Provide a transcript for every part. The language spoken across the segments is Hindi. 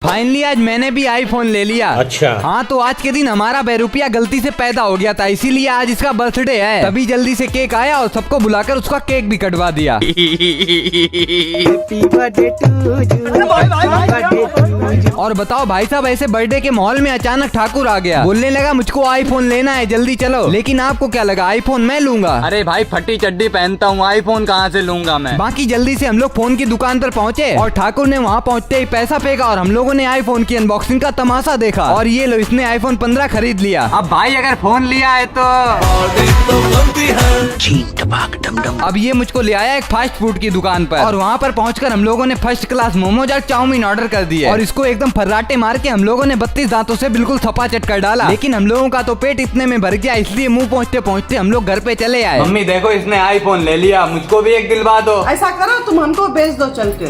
फाइनली आज मैंने भी आईफोन ले लिया। अच्छा। हाँ, तो आज के दिन हमारा बेरुपिया गलती से पैदा हो गया था, इसीलिए आज इसका बर्थडे है। तभी जल्दी से केक आया और सबको बुलाकर उसका केक भी कटवा दिया। और बताओ भाई साहब, ऐसे बर्थडे के माहौल में अचानक ठाकुर आ गया, बोलने लगा मुझको आईफोन लेना है, जल्दी चलो। लेकिन आपको क्या लगा आईफोन मैं लूंगा? अरे भाई फटी चड्डी पहनता हूँ, आईफोन कहाँ से लूंगा मैं। बाकी जल्दी से हम लोग फोन की दुकान पर पहुँचे और ठाकुर ने वहाँ पहुँचते ही पैसा फेंका और हम लोगों ने आईफोन की अनबॉक्सिंग का तमाशा देखा। और ये लो, इसने आईफोन 15 खरीद लिया। अब भाई अगर फोन लिया है तो अब ये मुझको ले आया एक फास्ट फूड की दुकान पर और वहाँ पर पहुँचकर हम लोगों ने फर्स्ट क्लास मोमोज और चाउमीन ऑर्डर कर दिए और इसको एकदम फर्राटे मार के हम लोगों ने 32 दांतों से बिल्कुल थपाचट कर डाला। लेकिन हम लोगों का तो पेट इतने में भर गया, इसलिए मुंह पहुँचते पहुँचते हम लोग घर पे चले आए। मम्मी देखो इसने आईफोन ले लिया, मुझको भी एक दिलवा दो। ऐसा करो तुम हमको बेच दो चल के।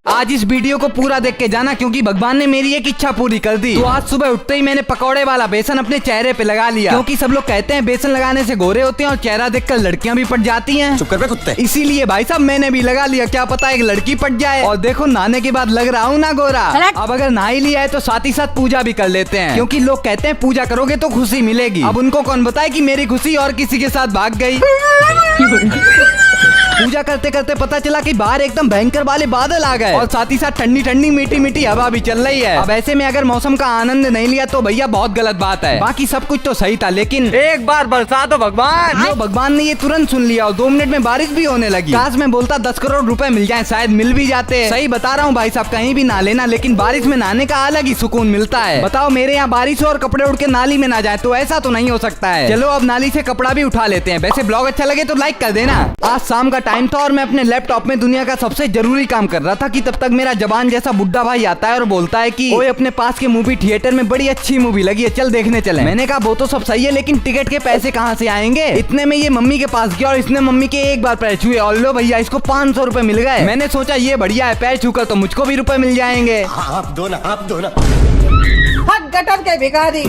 आज इस वीडियो को पूरा देख के जाना, क्योंकि भगवान ने मेरी एक इच्छा पूरी कर दी। तो आज सुबह उठते ही मैंने पकौड़े वाला बेसन अपने चेहरे पे लगा लिया, क्योंकि सब लोग कहते हैं बेसन लगाने से गोरे होते हैं और चेहरा देखकर लड़कियां भी पट जाती हैं। चुप कर बे कुत्ते। इसीलिए भाई साहब मैंने भी लगा लिया, क्या पता एक लड़की पट जाए। और देखो नहाने के बाद लग रहा हूँ ना गोरा। अब अगर नहा ही लिया है तो साथ ही साथ पूजा भी कर लेते हैं, क्योंकि लोग कहते हैं पूजा करोगे तो खुशी मिलेगी। अब उनको कौन बताए कि मेरी खुशी और किसी के साथ भाग गई। पूजा करते करते पता चला कि बाहर एकदम भयंकर वाले बादल आ गए और साथ ही साथ ठंडी ठंडी मीठी मीठी हवा भी चल रही है। अब ऐसे में अगर मौसम का आनंद नहीं लिया तो भैया बहुत गलत बात है। बाकी सब कुछ तो सही था, लेकिन एक बार बरसा दो भगवान। लो भगवान ने ये तुरंत सुन लिया और 2 मिनट में बारिश भी होने लगी। काश मैं बोलता 10 करोड़ रुपए मिल जाए, शायद मिल भी जाते। सही बता रहा हूँ भाई साहब, कहीं भी नहा लेना, लेकिन बारिश में नहाने का अलग ही सुकून मिलता है। बताओ मेरे यहाँ बारिश हो और कपड़े उड़ के नाली में ना जाए, तो ऐसा तो नहीं हो सकता है। चलो अब नाली से कपड़ा भी उठा लेते हैं। वैसे ब्लॉग अच्छा लगे तो लाइक कर देना। आज शाम का टाइम था और मैं अपने लैपटॉप में दुनिया का सबसे जरूरी काम कर रहा था कि तब तक मेरा जबान जैसा बुड्ढा भाई आता है और बोलता है कि ओए अपने पास के मूवी थिएटर में बड़ी अच्छी मूवी लगी है, चल देखने चले। मैंने कहा वो तो सब सही है, लेकिन टिकट के पैसे कहाँ से आएंगे। इतने में ये मम्मी के पास गया और इसने मम्मी के एक बार पैर छुए और लो भैया इसको 500 रुपए मिल गए। मैंने सोचा ये बढ़िया है, पैर छूकर तो मुझको भी रुपए मिल जाएंगे। आप दो ना। हट गटर के भिखारी।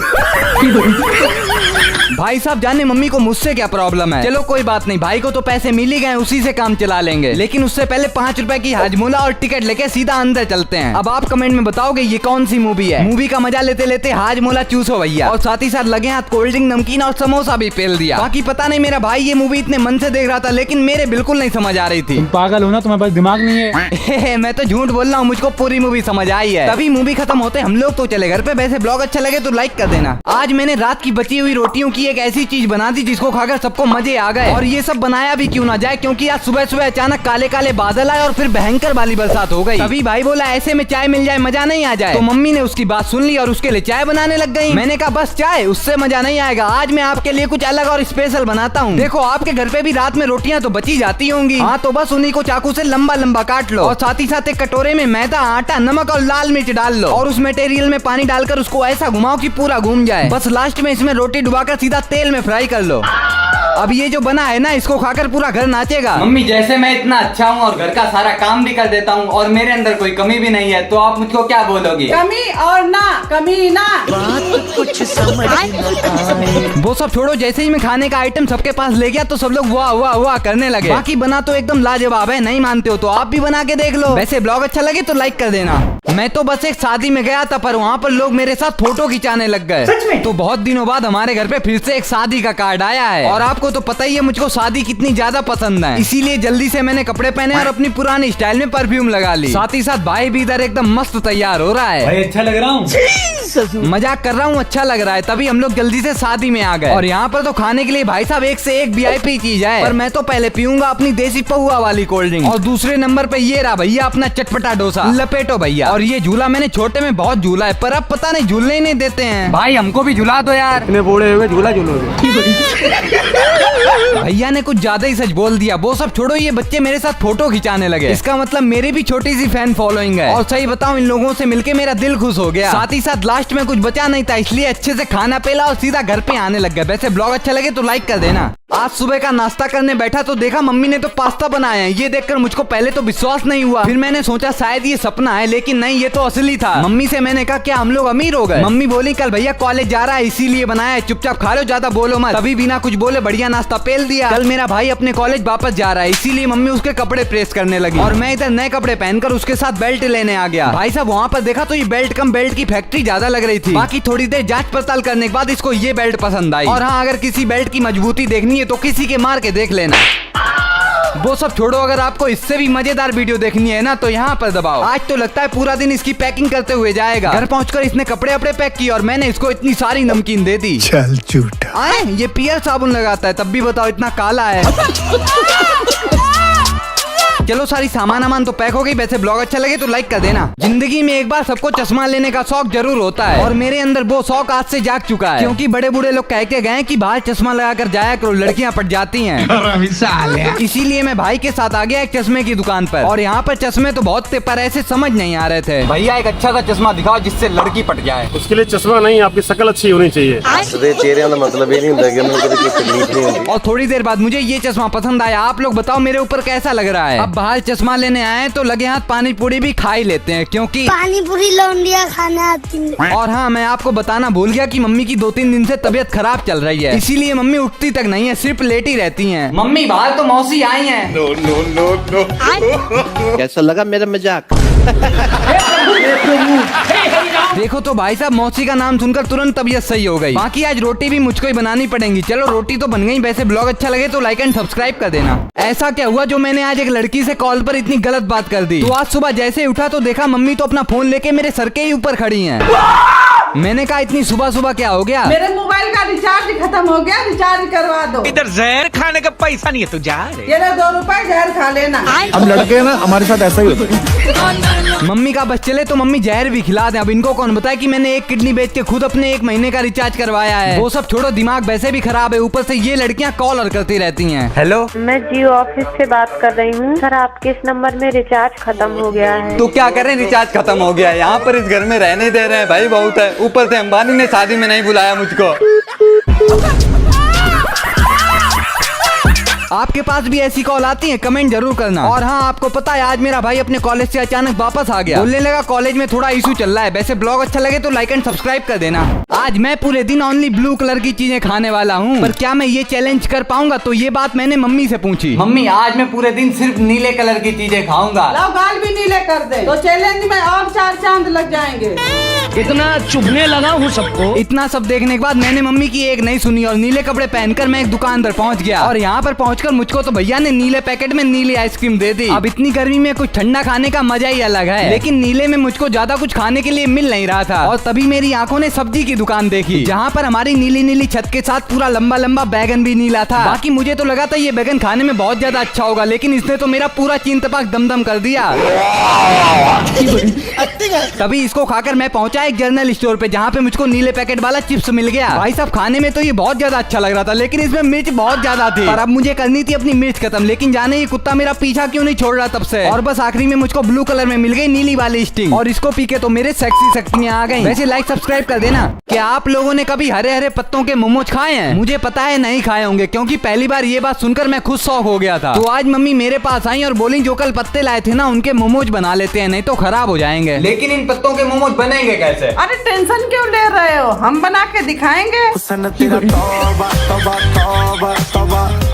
भाई साहब जाने मम्मी को मुझसे क्या प्रॉब्लम है। चलो कोई बात नहीं, भाई को तो पैसे मिल ही गए, उसी से काम चला लेंगे। लेकिन उससे पहले 5 रुपए की हाजमोला और टिकट लेके सीधा अंदर चलते हैं। अब आप कमेंट में बताओगे ये कौन सी मूवी है। मूवी का मजा लेते लेते हाजमोला चूसो भैया, और साथ ही साथ लगे हाथ कोल्ड ड्रिंक नमकीन और समोसा भी पेल दिया। बाकी पता नहीं मेरा भाई ये मूवी इतने मन से देख रहा था, लेकिन मेरे बिल्कुल नहीं समझ आ रही थी। पागल हो ना, तुम्हारे पास दिमाग नहीं है। मैं तो झूठ बोल रहा हूँ, मुझको पूरी मूवी समझ आई है। तभी मूवी खत्म होते हम लोग तो चले घर पे। वैसे ब्लॉग अच्छा लगे तो लाइक कर देना। आज मैंने रात की बची हुई रोटियों की एक ऐसी चीज बना दी जिसको खाकर सबको मजे आ गए। और ये सब बनाया भी क्यों ना जाए, क्योंकि आज सुबह सुबह अचानक काले काले बादल आए और फिर भयंकर वाली बरसात हो गई। तभी भाई बोला ऐसे में चाय मिल जाए मजा नहीं आ जाए। तो मम्मी ने उसकी बात सुन ली और उसके लिए चाय बनाने लग गई। मैंने कहा बस चाय, उससे मजा नहीं आएगा, आज मैं आपके लिए कुछ अलग और स्पेशल बनाता हूँ। देखो आपके घर पे भी रात में रोटियां तो बची जाती होंगी। हाँ तो बस उन्हीं को चाकू से लंबा लंबा काट लो और साथ ही साथ एक कटोरे में मैदा, आटा, नमक और लाल मिर्च डाल लो और उस मटेरियल में पानी डालकर उसको ऐसा घुमाओ कि पूरा घूम जाए। बस लास्ट में इसमें रोटी डुबाकर सीधा तेल में फ्राई कर लो। अब ये जो बना है ना, इसको खाकर पूरा घर नाचेगा। मम्मी जैसे मैं इतना अच्छा हूँ और घर का सारा काम भी कर देता हूँ और मेरे अंदर कोई कमी भी नहीं है, तो आप मुझको क्या बोलोगे? कमी और ना कमी ना। वो सब छोड़ो, जैसे ही मैं खाने का आइटम सबके पास ले गया तो सब लोग वाह वाह वाह करने लगे। बाकी बना तो एकदम लाजवाब है, नहीं मानते हो तो आप भी बना के देख लो। वैसे ब्लॉग अच्छा लगे तो लाइक कर देना। मैं तो बस एक शादी में गया था, पर वहाँ पर लोग मेरे साथ फोटो खिंचाने लग गए। तो बहुत दिनों बाद हमारे घर पे फिर से एक शादी का कार्ड आया है और आपको तो पता ही है मुझको शादी कितनी ज्यादा पसंद है। इसीलिए जल्दी से मैंने कपड़े पहने और अपनी पुरानी स्टाइल में परफ्यूम लगा ली। साथ ही साथ भाई भी इधर एकदम मस्त तैयार हो रहा है। भाई अच्छा लग रहा हूँ। मजाक कर रहा हूँ, अच्छा लग रहा है। तभी हम लोग जल्दी से शादी में आ गए और यहाँ पर तो खाने के लिए भाई साहब एक से एक VIP चीज है। पर मैं तो पहले पीऊंगा अपनी देसी पहुआ वाली कोल्ड ड्रिंक और दूसरे नंबर पे ये रहा भैया अपना चटपटा डोसा, लपेटो भैया। और ये झूला मैंने छोटे में बहुत झूला है, पर अब पता नहीं झूलने ही नहीं देते हैं। भाई हमको भी झुला दो यार। इतने बूढ़े हुए झूला झूलोगे। भैया ने कुछ ज्यादा ही सच बोल दिया। वो सब छोड़ो, ये बच्चे मेरे साथ फोटो खिंचाने लगे, इसका मतलब मेरी भी छोटी सी फैन फॉलोइंग है। और सही बताऊं, इन लोगों से मिलके मेरा दिल खुश हो गया। साथ ही साथ लास्ट में कुछ बचा नहीं था, इसलिए अच्छे से खाना पेला और सीधा घर पे आने लग गए। वैसे ब्लॉग अच्छा लगे तो लाइक कर देना। आज सुबह का नाश्ता करने बैठा तो देखा मम्मी ने तो पास्ता बनाया है। ये देखकर मुझको पहले तो विश्वास नहीं हुआ, फिर मैंने सोचा शायद ये सपना है, लेकिन नहीं, ये तो असली था। मम्मी से मैंने कहा क्या हम लोग अमीर हो गए? मम्मी बोली कल भैया कॉलेज जा रहा है इसीलिए बनाया है, चुपचाप खा लो, ज्यादा बोलो मत। तभी बिना कुछ बोले बढ़िया नाश्ता पेल दिया। कल मेरा भाई अपने कॉलेज वापस जा रहा है इसीलिए मम्मी उसके कपड़े प्रेस करने लगी और मैं इधर नए कपड़े पहनकर उसके साथ बेल्ट लेने आ गया। भाई साहब वहाँ पर देखा तो ये बेल्ट कम बेल्ट की फैक्ट्री ज्यादा लग रही थी। बाकी थोड़ी देर जांच पड़ताल करने के बाद इसको ये बेल्ट पसंद आई। और हाँ, अगर किसी बेल्ट की मजबूती देखनी है तो किसी के मार के देख लेना। वो सब छोड़ो, अगर आपको इससे भी मजेदार वीडियो देखनी है ना तो यहाँ पर दबाओ। आज तो लगता है पूरा दिन इसकी पैकिंग करते हुए जाएगा। घर पहुंचकर इसने कपड़े अपने पैक किए और मैंने इसको इतनी सारी नमकीन दे दी। चल झूठा। आए ये पियर साबुन लगाता है तब भी बताओ इतना काला है। चलो सारी सामान तो पैक हो गई। वैसे ब्लॉग अच्छा लगे तो लाइक कर देना। जिंदगी में एक बार सबको चश्मा लेने का शौक जरूर होता है और मेरे अंदर वो शौक आज से जाग चुका है, क्योंकि बड़े बूढ़े लोग कह के गए कि बाहर चश्मा लगा कर जाया करो, लड़कियां पट जाती हैं। इसीलिए मैं भाई के साथ आ गया एक चश्मे की दुकान पर और यहाँ पर चश्मे तो बहुत थे पर ऐसे समझ नहीं आ रहे थे। भैया एक अच्छा सा चश्मा दिखाओ जिससे लड़की पट जाए। उसके लिए चश्मा नहीं, आपकी शक्ल अच्छी होनी चाहिए। चेहरे का मतलब ये नहीं होता कि हमें कभी तकलीफ नहीं होती। और थोड़ी देर बाद मुझे ये चश्मा पसंद आया। आप लोग बताओ मेरे ऊपर कैसा लग रहा है? अब बाहर चश्मा लेने आए तो लगे हाथ पानी पूरी भी खा ही लेते हैं, क्योंकि पानी पूरी लौंडिया खाने आती है। और हाँ, मैं आपको बताना भूल गया कि मम्मी की 2-3 दिन से तबीयत खराब चल रही है, इसीलिए मम्मी उठती तक नहीं है, सिर्फ लेटी रहती हैं। मम्मी बाहर तो मौसी आई हैं। कैसा लगा मेरा मजाक? देखो तो भाई साहब, मौसी का नाम सुनकर तुरंत तबीयत सही हो गई। बाकी आज रोटी भी मुझको ही बनानी पड़ेंगी। चलो रोटी तो बन गई। वैसे ब्लॉग अच्छा लगे तो लाइक एंड सब्सक्राइब कर देना। ऐसा क्या हुआ जो मैंने आज एक लड़की से कॉल पर इतनी गलत बात कर दी? तो आज सुबह जैसे ही उठा तो देखा मम्मी तो अपना फोन लेके मेरे सर के ही ऊपर खड़ी हैं। मैंने कहा इतनी सुबह सुबह क्या हो गया? मेरे मोबाइल का रिचार्ज खत्म हो गया, रिचार्ज करवा दो। इधर जहर खाने का पैसा नहीं है, तू जा रे। ये लो 2 रुपए जहर खा लेना। हम लड़के ना, हमारे साथ ऐसा ही होता है। मम्मी का बस चले तो मम्मी जहर भी खिला दे। अब इनको कौन बताए कि मैंने एक किडनी बेच के खुद अपने 1 महीने का रिचार्ज करवाया है। वो सब छोड़ो, दिमाग वैसे भी खराब है, ऊपर से ये लड़कियां कॉल और करती रहती हैं। हेलो, मैं जियो ऑफिस से बात कर रही हूँ। सर आपके इस नंबर में रिचार्ज खत्म हो गया है। तो क्या करें, रिचार्ज खत्म हो गया है। यहाँ पर इस घर में रहने दे रहे हैं भाई, बहुत है। ऊपर से अंबानी ने शादी में नहीं बुलाया मुझको। आपके पास भी ऐसी कॉल आती है? कमेंट जरूर करना। और हाँ, आपको पता है आज मेरा भाई अपने कॉलेज से अचानक वापस आ गया। बोलने लगा कॉलेज में थोड़ा इशू चल रहा है। वैसे ब्लॉग अच्छा लगे तो लाइक एंड सब्सक्राइब कर देना। आज मैं पूरे दिन ओनली ब्लू कलर की चीजें खाने वाला हूँ, पर क्या मैं ये चैलेंज कर पाऊंगा? तो ये बात मैंने मम्मी से पूछी। मम्मी आज मैं पूरे दिन सिर्फ नीले कलर की चीजें खाऊंगा। लाओ गाल भी नीले कर दे तो चैलेंज में और 4 चांद लग जाएंगे। इतना चुभने लगा हूँ सबको। इतना सब देखने के बाद मैंने मम्मी की एक नहीं सुनी और नीले कपड़े पहनकर मैं एक दुकान पर पहुंच गया। और यहाँ पर पहुंचकर मुझको तो भैया ने नीले पैकेट में नीली आइसक्रीम दे दी। अब इतनी गर्मी में कुछ ठंडा खाने का मजा ही अलग है, लेकिन नीले में मुझको ज्यादा कुछ खाने के लिए मिल नहीं रहा था। और तभी मेरी आंखों ने सब्जी की दुकान देखी, जहाँ पर हमारी नीली नीली छत के साथ पूरा लंबा लंबा बैगन भी नीला था। बाकी मुझे तो लगा था ये बैगन खाने में बहुत ज्यादा अच्छा होगा, लेकिन इसने तो मेरा पूरा चीन तपाक दमदम कर दिया। तभी इसको खाकर मैं पहुंचा एक जनरल स्टोर पे, जहाँ पे मुझको नीले पैकेट वाला चिप्स मिल गया। भाई साहब खाने में तो ये बहुत ज्यादा अच्छा लग रहा था, लेकिन इसमें मिर्च बहुत ज्यादा थी। पर अब मुझे करनी थी अपनी मिर्च खत्म, लेकिन जाने ये कुत्ता मेरा पीछा क्यों नहीं छोड़ रहा तब से। और बस आखिरी में मुझको ब्लू कलर में मिल गई नीली वाली स्टिंग, और इसको पी के तो मेरे सेक्सी शक्तियां आ गई। वैसे लाइक सब्सक्राइब कर देना। क्या आप लोगों ने कभी हरे हरे पत्तों के मोमोज खाए हैं? मुझे पता है नहीं खाए होंगे, क्योंकि पहली बार ये बात सुनकर मैं खुद शौक हो गया था। तो आज मम्मी मेरे पास आई और बोली जो कल पत्ते लाए थे ना उनके मोमोज बना लेते हैं, नहीं तो खराब हो जाएंगे। लेकिन इन पत्तों के मोमोज बनेंगे कैसे? अरे टेंशन क्यों ले रहे हो, हम बना के दिखाएंगे।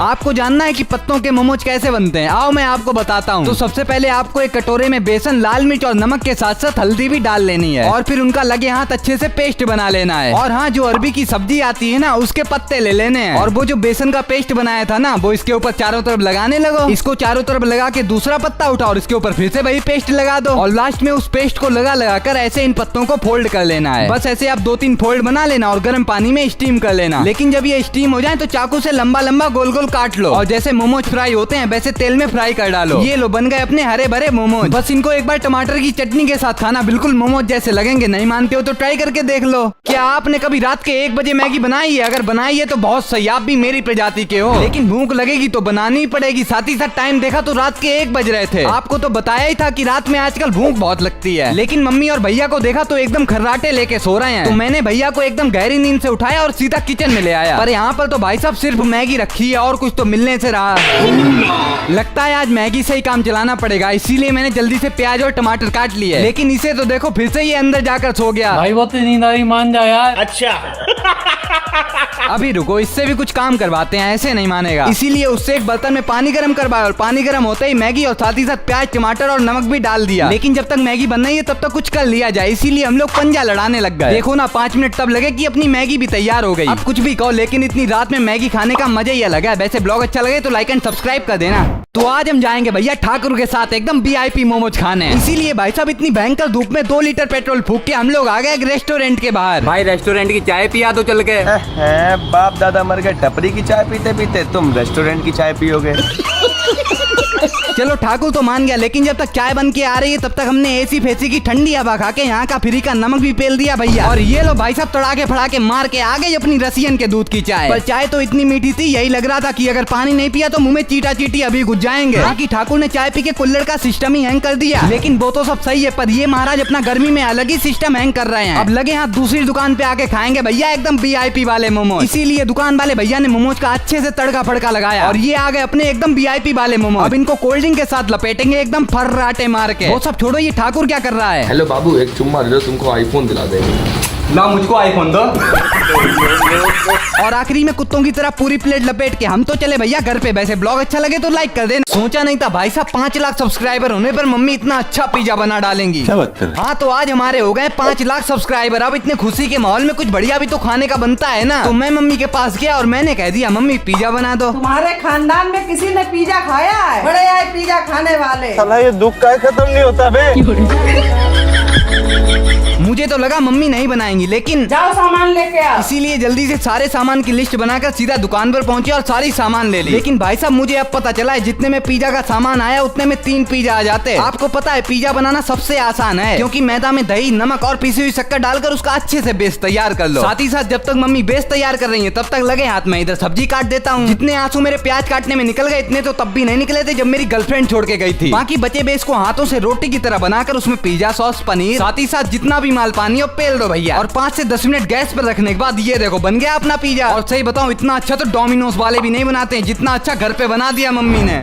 आपको जानना है कि पत्तों के मोमोज कैसे बनते हैं? आओ मैं आपको बताता हूँ। तो सबसे पहले आपको एक कटोरे में बेसन, लाल मिर्च और नमक के साथ साथ हल्दी भी डाल लेनी है, और फिर उनका लगे हाथ अच्छे से पेस्ट बना लेना है। और हाँ, जो अरबी की सब्जी आती है ना उसके पत्ते ले लेने हैं, और वो जो बेसन का पेस्ट बनाया था ना वो इसके ऊपर चारों तरफ लगाने लगो। इसको चारों तरफ लगा के दूसरा पत्ता उठाओ और इसके ऊपर फिर से वही पेस्ट लगा दो, और लास्ट में उस पेस्ट को लगा कर ऐसे इन पत्तों को फोल्ड कर लेना है। बस ऐसे आप 2-3 फोल्ड बना लेना और गर्म पानी में स्टीम कर लेना। लेकिन जब ये स्टीम हो जाए तो चाकू से लंबा लंबा गोल गोल काट लो, और जैसे मोमोज फ्राई होते हैं वैसे तेल में फ्राई कर डालो। ये लो बन गए अपने हरे भरे मोमोज। बस इनको एक बार टमाटर की चटनी के साथ खाना, बिल्कुल मोमोज जैसे लगेंगे। नहीं मानते हो तो ट्राई करके देख लो। क्या आपने कभी रात के 1 बजे मैगी बनाई है? अगर बनाई है तो बहुत सही, आप भी मेरी प्रजाति के हो। लेकिन भूख लगेगी तो बनानी ही पड़ेगी। साथ ही साथ टाइम देखा तो रात के 1 बज रहे थे। आपको तो बताया ही था कि रात में आजकल भूख बहुत लगती है। लेकिन मम्मी और भैया को देखा तो एकदम खर्राटे लेके सो रहे हैं। तो मैंने भैया को एकदम गहरी नींद से उठाया और सीधा किचन में ले आया। पर यहाँ पर तो भाई साहब सिर्फ मैगी रखी है और कुछ तो मिलने से रहा। लगता है आज मैगी से ही काम चलाना पड़ेगा, इसीलिए मैंने जल्दी से प्याज और टमाटर काट लिए। लेकिन इसे तो देखो फिर से ये अंदर जाकर सो गया। भाई वो तो नींद आ रही, मान जा यार। अच्छा। अभी रुको, इससे भी कुछ काम करवाते हैं, ऐसे नहीं मानेगा। इसीलिए उससे एक बर्तन में पानी गर्म करवाया और पानी गर्म होते ही मैगी और साथ ही साथ प्याज टमाटर और नमक भी डाल दिया। लेकिन जब तक मैगी बन रही है तब तक कुछ कर लिया जाए, इसीलिए हम लोग पंजा लड़ाने लग गए। देखो ना 5 मिनट तब लगे कि अपनी मैगी भी तैयार हो गई। अब कुछ भी कहो लेकिन इतनी रात में मैगी खाने का मजा ही अलग है। वैसे ब्लॉग अच्छा लगे तो लाइक एंड सब्सक्राइब कर देना। तो आज हम जाएंगे भैया ठाकुर के साथ एकदम VIP मोमोज खाने। इसीलिए भाई साहब इतनी भयंकर धूप में 2 लीटर पेट्रोल फूक के हम लोग आ गए एक रेस्टोरेंट के बाहर। भाई रेस्टोरेंट की चाय पिया तो चल के। बाप दादा मर गए टपरी की चाय पीते पीते तुम रेस्टोरेंट की चाय पियोगे। चलो ठाकुर तो मान गया, लेकिन जब तक चाय बन के आ रही है तब तक हमने एसी फेसी की ठंडी हवा खा के यहाँ का फ्री का नमक भी पेल दिया भैया। और ये लो भाई साहब तड़ाके फड़ाके मार के आ गई अपनी रसियन के दूध की चाय। पर चाय तो इतनी मीठी थी, यही लग रहा था कि अगर पानी नहीं पिया तो मुंह में चीटा चीटी अभी घुस जाएंगे। बाकी ठाकुर ने चाय पी के कुल्हड़ का सिस्टम ही हैंग कर दिया। लेकिन वो तो सब सही है, पर ये महाराज अपना गर्मी में अलग ही सिस्टम हैंग कर रहे हैं। अब लगे हाथ दूसरी दुकान पे आके खाएंगे भैया एकदम VIP वाले मोमोज। इसीलिए दुकान वाले भैया ने मोमोज का अच्छे से तड़का फड़का लगाया और ये आ गए अपने एकदम VIP वाले मोमोज। अब इनको कोल्ड ड्रिंक के साथ लपेटेंगे एकदम फर्राटे मार के। वो सब छोड़ो, ये ठाकुर क्या कर रहा है? हेलो बाबू, एक चुम्मा दे दो, तुमको आईफोन दिला देंगे। ना मुझको आईफोन दो। और आखिरी में कुत्तों की तरह पूरी प्लेट लपेट के हम तो चले भैया घर पे। वैसे ब्लॉग अच्छा लगे तो लाइक कर देना। सोचा नहीं था भाई साहब 5 लाख सब्सक्राइबर होने पर मम्मी इतना अच्छा पिज्जा बना डालेंगी। हाँ तो आज हमारे हो गए 5 लाख सब्सक्राइबर। अब इतने खुशी के माहौल में कुछ बढ़िया भी तो खाने का बनता है ना। तो मैं मम्मी के पास गया और मैंने कह दिया मम्मी पिज्जा बना दो। तुम्हारे खानदान में किसी ने पिज्जा खाया है? बड़े आए पिज्जा खाने वाले। साला ये दुख का खत्म नहीं होता बे। मुझे तो लगा मम्मी नहीं बनाएंगी, लेकिन जाओ सामान लेके आओ। इसीलिए जल्दी से सारे सामान की लिस्ट बनाकर सीधा दुकान पर पहुंचे और सारी सामान ले ली। लेकिन भाई साहब मुझे अब पता चला है जितने में पिज्जा का सामान आया उतने में 3 पिज्जा आ जाते। आपको पता है पिज्जा बनाना सबसे आसान है, क्योंकि मैदा में दही नमक और पीसी हुई शक्कर डालकर उसका अच्छे से बेस तैयार कर लो। साथ ही साथ जब तक मम्मी बेस तैयार कर रही है तब तक लगे हाथ में इधर सब्जी काट देता हूँ। जितने आंसू मेरे प्याज काटने में निकल गए इतने तो तब भी नहीं निकले थे जब मेरी गर्लफ्रेंड छोड़ के गई थी। बाकी बचे बेस को हाथों से रोटी की तरह बनाकर उसमें पिज्जा सॉस पनीर साथ ही साथ जितना भी माल पानी और पेल दो भैया। और 5 से 10 मिनट गैस पर रखने के बाद ये देखो बन गया अपना पिज्जा। और सही बताऊं इतना अच्छा तो डोमिनोज वाले भी नहीं बनाते हैं जितना अच्छा घर पे बना दिया मम्मी ने।